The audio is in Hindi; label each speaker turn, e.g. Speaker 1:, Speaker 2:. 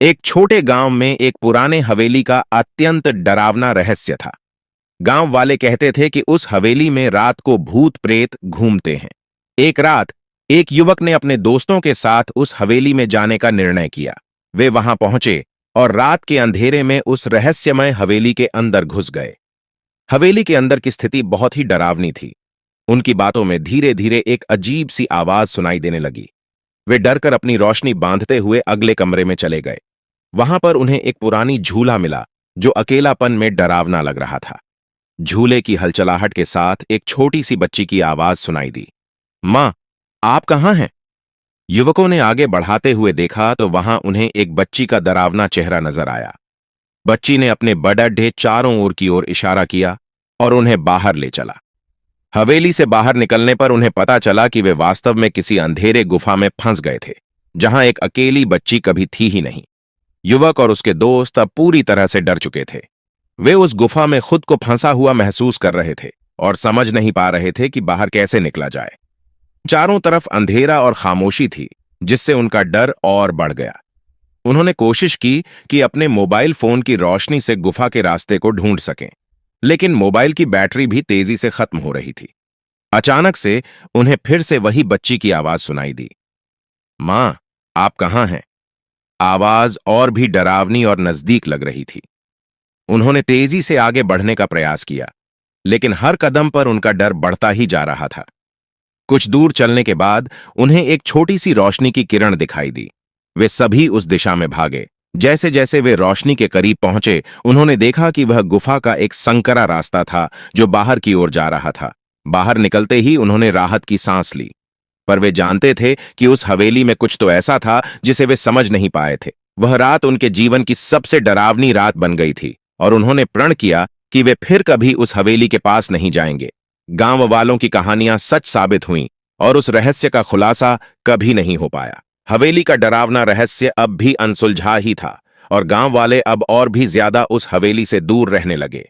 Speaker 1: एक छोटे गांव में एक पुराने हवेली का अत्यंत डरावना रहस्य था। गांव वाले कहते थे कि उस हवेली में रात को भूत प्रेत घूमते हैं। एक रात एक युवक ने अपने दोस्तों के साथ उस हवेली में जाने का निर्णय किया। वे वहां पहुंचे और रात के अंधेरे में उस रहस्यमय हवेली के अंदर घुस गए। हवेली के अंदर की स्थिति बहुत ही डरावनी थी। उनकी बातों में धीरे धीरे एक अजीब सी आवाज सुनाई देने लगी। वे डरकर अपनी रोशनी बांधते हुए अगले कमरे में चले गए। वहां पर उन्हें एक पुरानी झूला मिला जो अकेलापन में डरावना लग रहा था। झूले की हलचलाहट के साथ एक छोटी सी बच्ची की आवाज सुनाई दी, मां, आप कहां हैं? युवकों ने आगे बढ़ाते हुए देखा तो वहां उन्हें एक बच्ची का डरावना चेहरा नजर आया। बच्ची ने अपने बड़े चारों ओर की ओर इशारा किया और उन्हें बाहर ले चला। हवेली से बाहर निकलने पर उन्हें पता चला कि वे वास्तव में किसी अंधेरे गुफा में फंस गए थे, जहां एक अकेली बच्ची कभी थी ही नहीं। युवक और उसके दोस्त अब पूरी तरह से डर चुके थे। वे उस गुफा में खुद को फंसा हुआ महसूस कर रहे थे और समझ नहीं पा रहे थे कि बाहर कैसे निकला जाए। चारों तरफ अंधेरा और खामोशी थी, जिससे उनका डर और बढ़ गया। उन्होंने कोशिश की कि अपने मोबाइल फोन की रोशनी से गुफा के रास्ते को ढूंढ सकें, लेकिन मोबाइल की बैटरी भी तेजी से खत्म हो रही थी। अचानक से उन्हें फिर से वही बच्ची की आवाज सुनाई दी, मां, आप कहां हैं? आवाज और भी डरावनी और नजदीक लग रही थी। उन्होंने तेजी से आगे बढ़ने का प्रयास किया, लेकिन हर कदम पर उनका डर बढ़ता ही जा रहा था। कुछ दूर चलने के बाद उन्हें एक छोटी सी रोशनी की किरण दिखाई दी। वे सभी उस दिशा में भागे। जैसे जैसे वे रोशनी के करीब पहुंचे, उन्होंने देखा कि वह गुफा का एक संकरा रास्ता था जो बाहर की ओर जा रहा था। बाहर निकलते ही उन्होंने राहत की सांस ली, पर वे जानते थे कि उस हवेली में कुछ तो ऐसा था जिसे वे समझ नहीं पाए थे। वह रात उनके जीवन की सबसे डरावनी रात बन गई थी और उन्होंने प्रण किया कि वे फिर कभी उस हवेली के पास नहीं जाएंगे। गांव वालों की कहानियां सच साबित हुईं और उस रहस्य का खुलासा कभी नहीं हो पाया। हवेली का डरावना रहस्य अब भी अनसुलझा ही था और गांव वाले अब और भी ज्यादा उस हवेली से दूर रहने लगे।